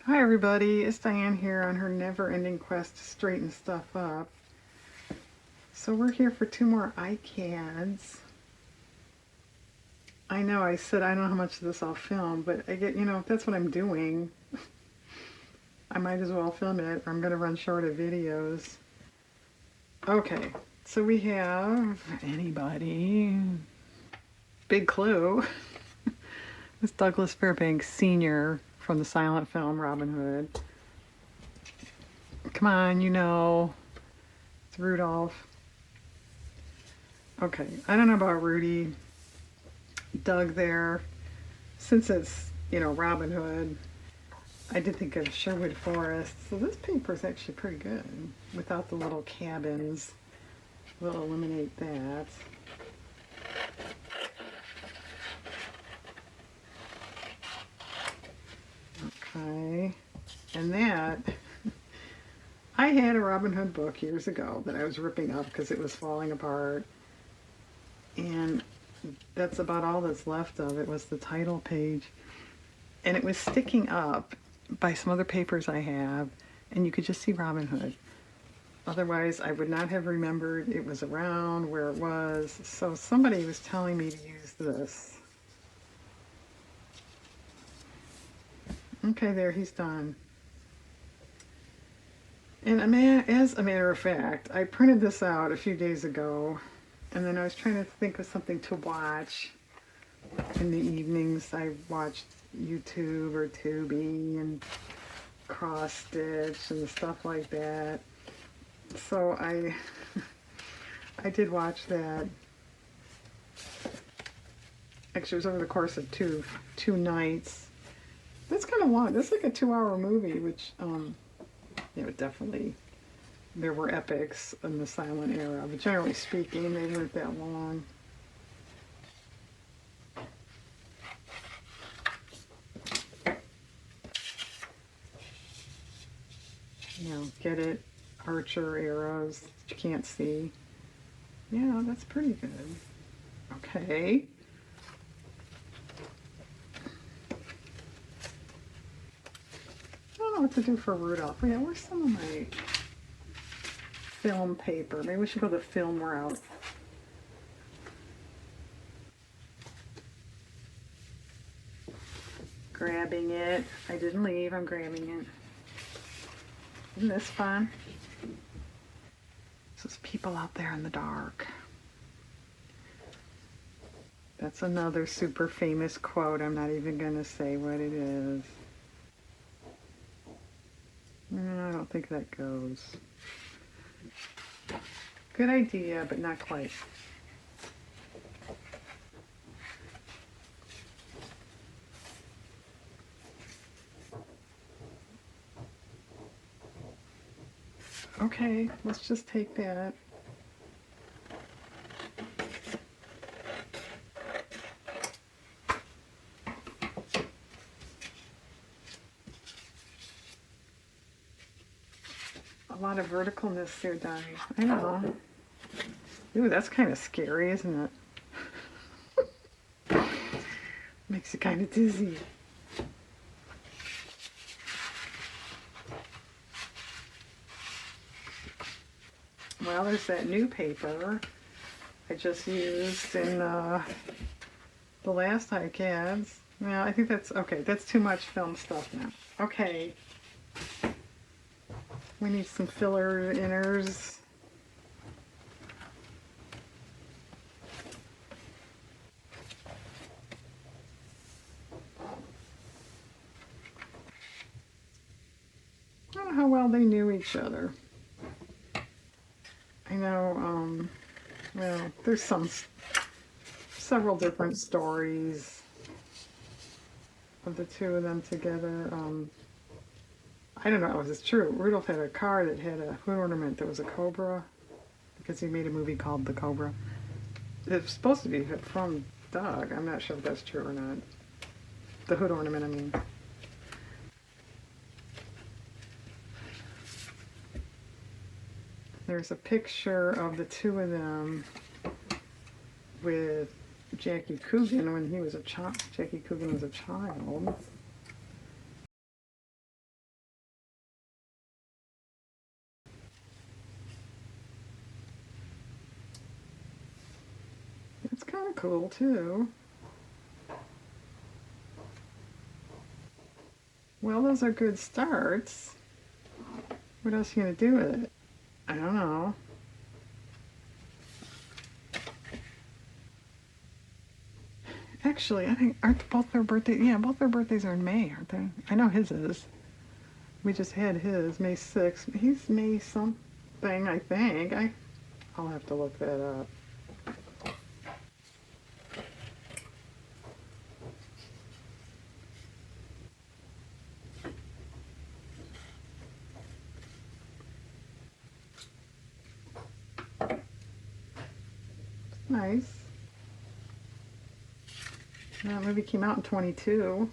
Hi everybody, it's Diane here on her never-ending quest to straighten stuff up. So we're here for 2 more ICADs. I know I said I don't know how much of this I'll film, but I get, if that's what I'm doing, I might as well film it or I'm going to run short of videos. Okay, so we have anybody? Big clue. It's Douglas Fairbanks Sr. from the silent film Robin Hood. Come on, it's Rudolph. Okay, I don't know about Rudy. Doug there. Since it's, Robin Hood, I did think of Sherwood Forest. So this paper is actually pretty good without the little cabins. We'll eliminate that. Okay, and that, I had a Robin Hood book years ago that I was ripping up because it was falling apart. And that's about all that's left of it was the title page. And it was sticking up by some other papers I have, and you could just see Robin Hood. Otherwise, I would not have remembered it was around, where it was. So somebody was telling me to use this. Okay, there, he's done. And as a matter of fact, I printed this out a few days ago, and then I was trying to think of something to watch. In the evenings, I watched YouTube or Tubi and cross stitch and stuff like that. So I did watch that. Actually, it was over the course of two nights. That's kind of long. That's like a 2-hour movie, which definitely there were epics in the silent era, but generally speaking, they weren't that long. Get it? Archer arrows that you can't see. Yeah, that's pretty good. Okay. I don't know what to do for Rudolph. Yeah, where's some of my film paper? Maybe we should go the film route. Grabbing it. I didn't leave. I'm grabbing it. Isn't this fun? There's people out there in the dark. That's another super famous quote. I'm not even going to say what it is. No, I don't think that goes. Good idea, but not quite. Okay, let's just take that. A lot of verticalness there, Donnie. I know. Ooh, that's kind of scary, isn't it? Makes you kind of dizzy. Well, there's that new paper I just used in the last ICADs. Well, I think that's okay. That's too much film stuff now. Okay. We need some filler inners. I don't know how well they knew each other. I know, well, there's several different stories of the two of them together. I don't know if it's true. Rudolph had a car that had a hood ornament that was a cobra because he made a movie called The Cobra. It's supposed to be from Doug. I'm not sure if that's true or not. The hood ornament, I mean. There's a picture of the two of them with Jackie Coogan when he was a child. Jackie Coogan was a child. kind of cool too. Well, those are good starts. What else are you going to do with it? I don't know. Actually, I think, aren't both their birthdays? Yeah, both their birthdays are in May, aren't they? I know his is. We just had his, May 6th. He's May something, I think. I'll have to look that up. Nice. That movie came out in 22.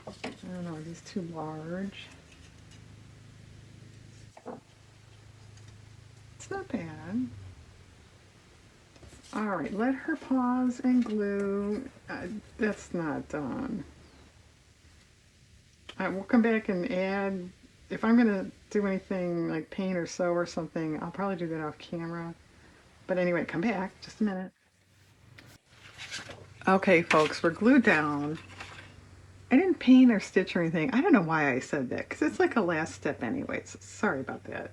I don't know, are these too large? It's not bad. All right, let her pause and glue. That's not done. All right, we'll come back and add. If I'm going to do anything like paint or sew or something, I'll probably do that off camera. But anyway, come back. Just a minute. Okay, folks, we're glued down. I didn't paint or stitch or anything. I don't know why I said that, because it's like a last step anyway. So sorry about that.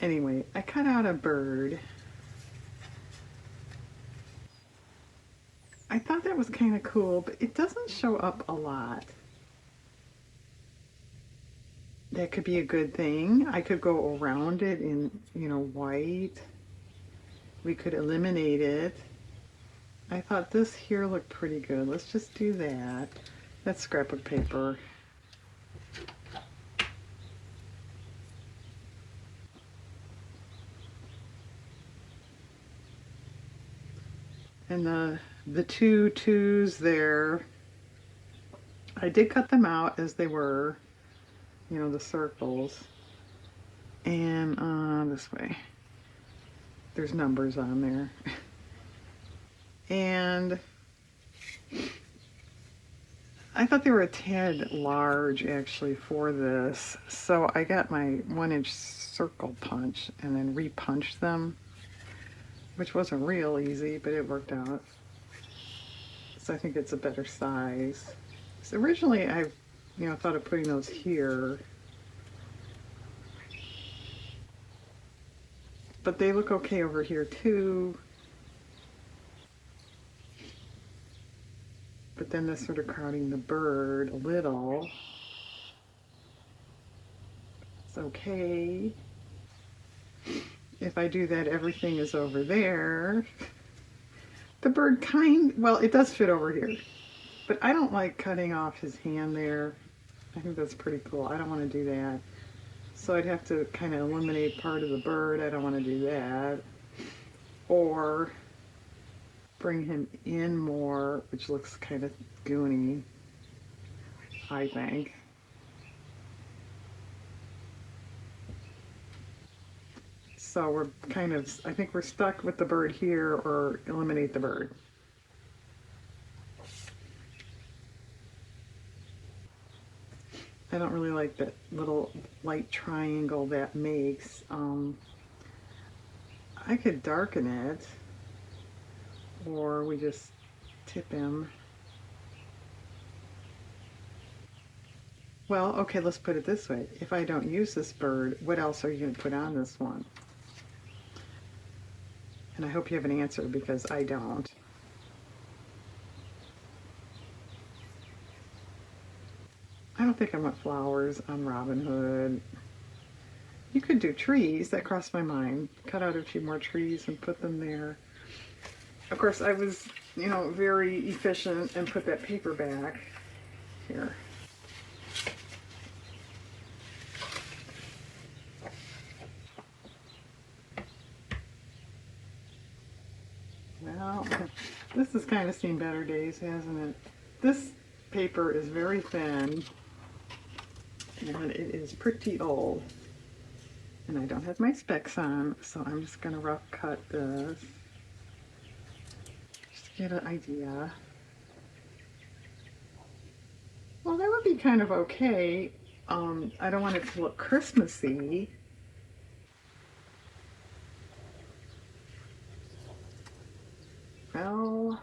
Anyway, I cut out a bird. I thought that was kind of cool, but it doesn't show up a lot. That could be a good thing. I could go around it in, white. We could eliminate it. I thought this here looked pretty good. Let's just do that. That's scrapbook paper. And the two twos there, I did cut them out as they were, the circles. And this way, there's numbers on there. And I thought they were a tad large actually for this. So I got my 1-inch circle punch and then repunched them, which wasn't real easy, but it worked out. So I think it's a better size. So originally I, thought of putting those here, but they look okay over here too. But then that's sort of crowding the bird a little. It's okay. If I do that, everything is over there. The bird well, it does fit over here. But I don't like cutting off his hand there. I think that's pretty cool. I don't want to do that. So I'd have to kind of eliminate part of the bird. I don't want to do that. Or bring him in more, which looks kind of goony, I think. So we're I think we're stuck with the bird here or eliminate the bird. I don't really like that little light triangle that makes. I could darken it, or we just tip him. Well, okay, let's put it this way. If I don't use this bird, what else are you going to put on this one? And I hope you have an answer because I don't. I don't think I want flowers on Robin Hood. You could do trees. That crossed my mind. Cut out a few more trees and put them there. Of course, I was, very efficient and put that paper back here. Well, this has kind of seen better days, hasn't it? This paper is very thin and it is pretty old. And I don't have my specs on, so I'm just going to rough cut this. Just to get an idea. would be kind of okay. I don't want it to look Christmassy. Well,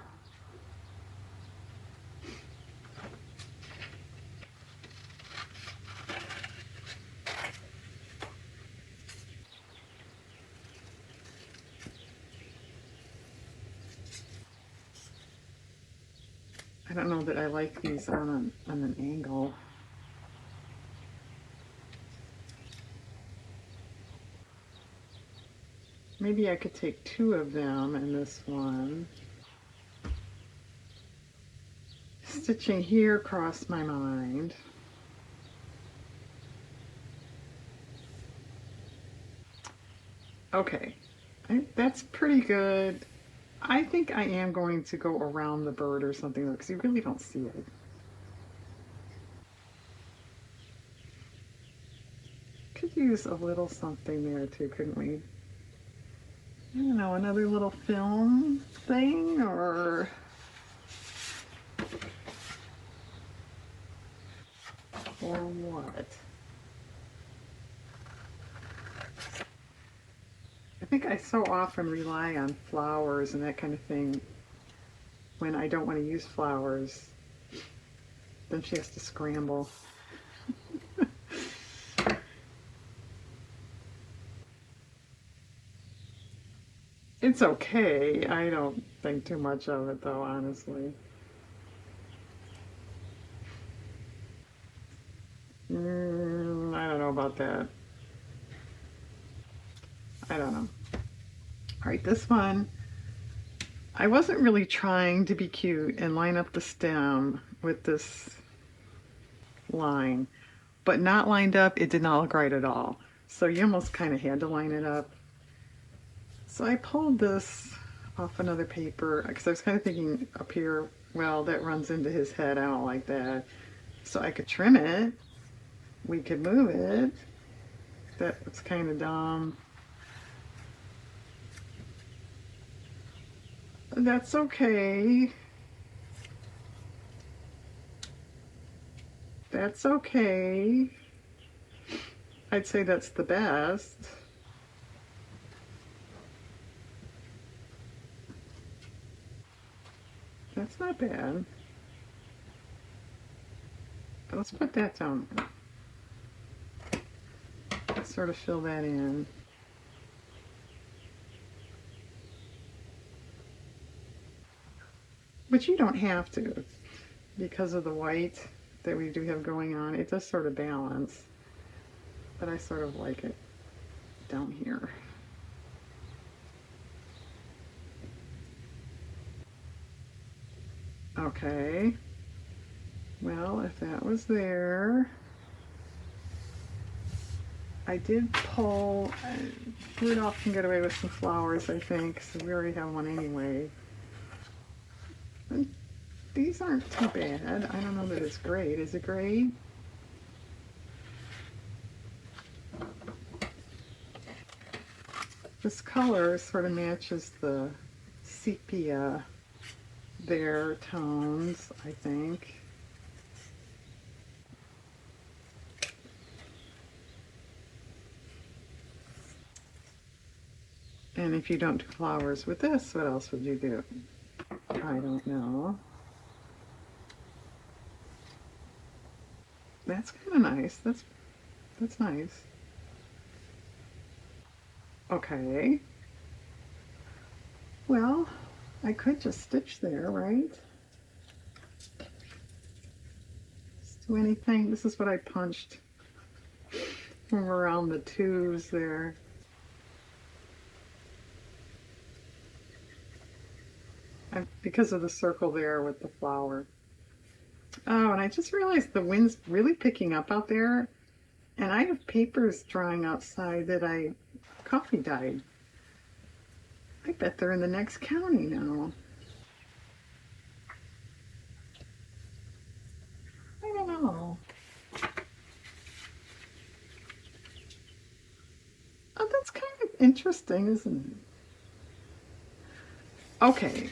I don't know that I like these on an angle. Maybe I could take two of them in this one. Stitching here crossed my mind. Okay, that's pretty good. I think I am going to go around the bird or something because you really don't see it. Could use a little something there too, couldn't we? I don't know, another little film thing or what? I think I so often rely on flowers and that kind of thing when I don't want to use flowers. Then she has to scramble. It's okay. I don't think too much of it though, honestly. I don't know about that. I don't know. All right, this one, I wasn't really trying to be cute and line up the stem with this line, but not lined up, it did not look right at all. So you almost kind of had to line it up. So I pulled this off another paper because I was kind of thinking up here, well, that runs into his head. I don't like that. So I could trim it. We could move it. That was kind of dumb. That's okay. That's okay. I'd say that's the best. That's not bad. Let's put that down. Sort of fill that in. But you don't have to because of the white that we do have going on. It does sort of balance. But I sort of like it down here. Okay. Well, if that was there, I did pull, Rudolph can get away with some flowers, I think, so we already have one anyway. And these aren't too bad. I don't know that it's great. Is it great? This color sort of matches the sepia their tones, I think. And if you don't do flowers with this, what else would you do? I don't know. That's kind of nice. That's nice. Okay. Well, I could just stitch there, right? Just do anything. This is what I punched from around the twos there. Because of the circle there with the flower. Oh, and I just realized the wind's really picking up out there, and I have papers drying outside that I coffee dyed. I bet they're in the next county now. I don't know. Oh, that's kind of interesting, isn't it? Okay.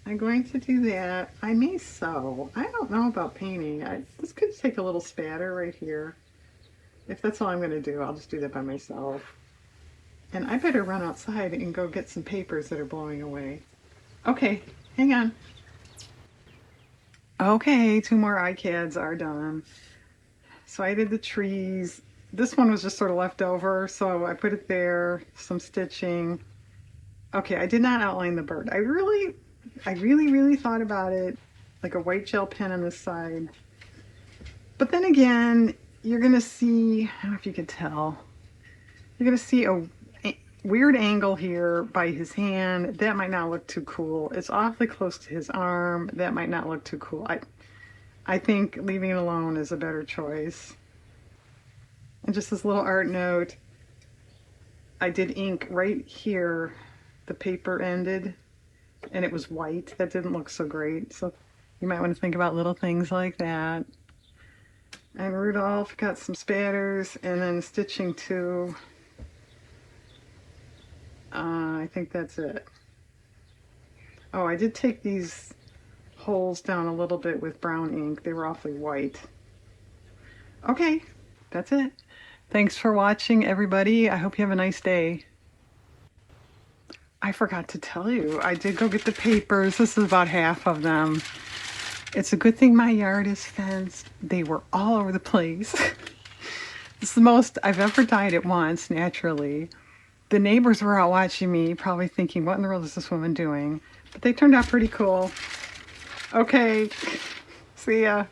I'm going to do that. I may sew. I don't know about painting. This could take a little spatter right here. If that's all I'm going to do, I'll just do that by myself. And I better run outside and go get some papers that are blowing away. Okay, hang on. Okay, 2 more ICADs are done. So I did the trees. This one was just sort of left over, so I put it there, some stitching. Okay, I did not outline the bird. I really thought about it, like a white gel pen on this side. But then again, you're gonna see, I don't know if you can tell, you're gonna see a weird angle here by his hand. That might not look too cool. It's awfully close to his arm. That might not look too cool. I think leaving it alone is a better choice. And just this little art note, I did ink right here. The paper ended and it was white. That didn't look so great. So you might want to think about little things like that. And Rudolph got some spatters and then stitching too. I think that's it. Oh, I did take these holes down a little bit with brown ink. They were awfully white. Okay, that's it. Thanks for watching, everybody. I hope you have a nice day. I forgot to tell you, I did go get the papers. This is about half of them. It's a good thing my yard is fenced. They were all over the place. It's the most I've ever dyed at once, naturally. The neighbors were out watching me, probably thinking, what in the world is this woman doing? But they turned out pretty cool. Okay, see ya.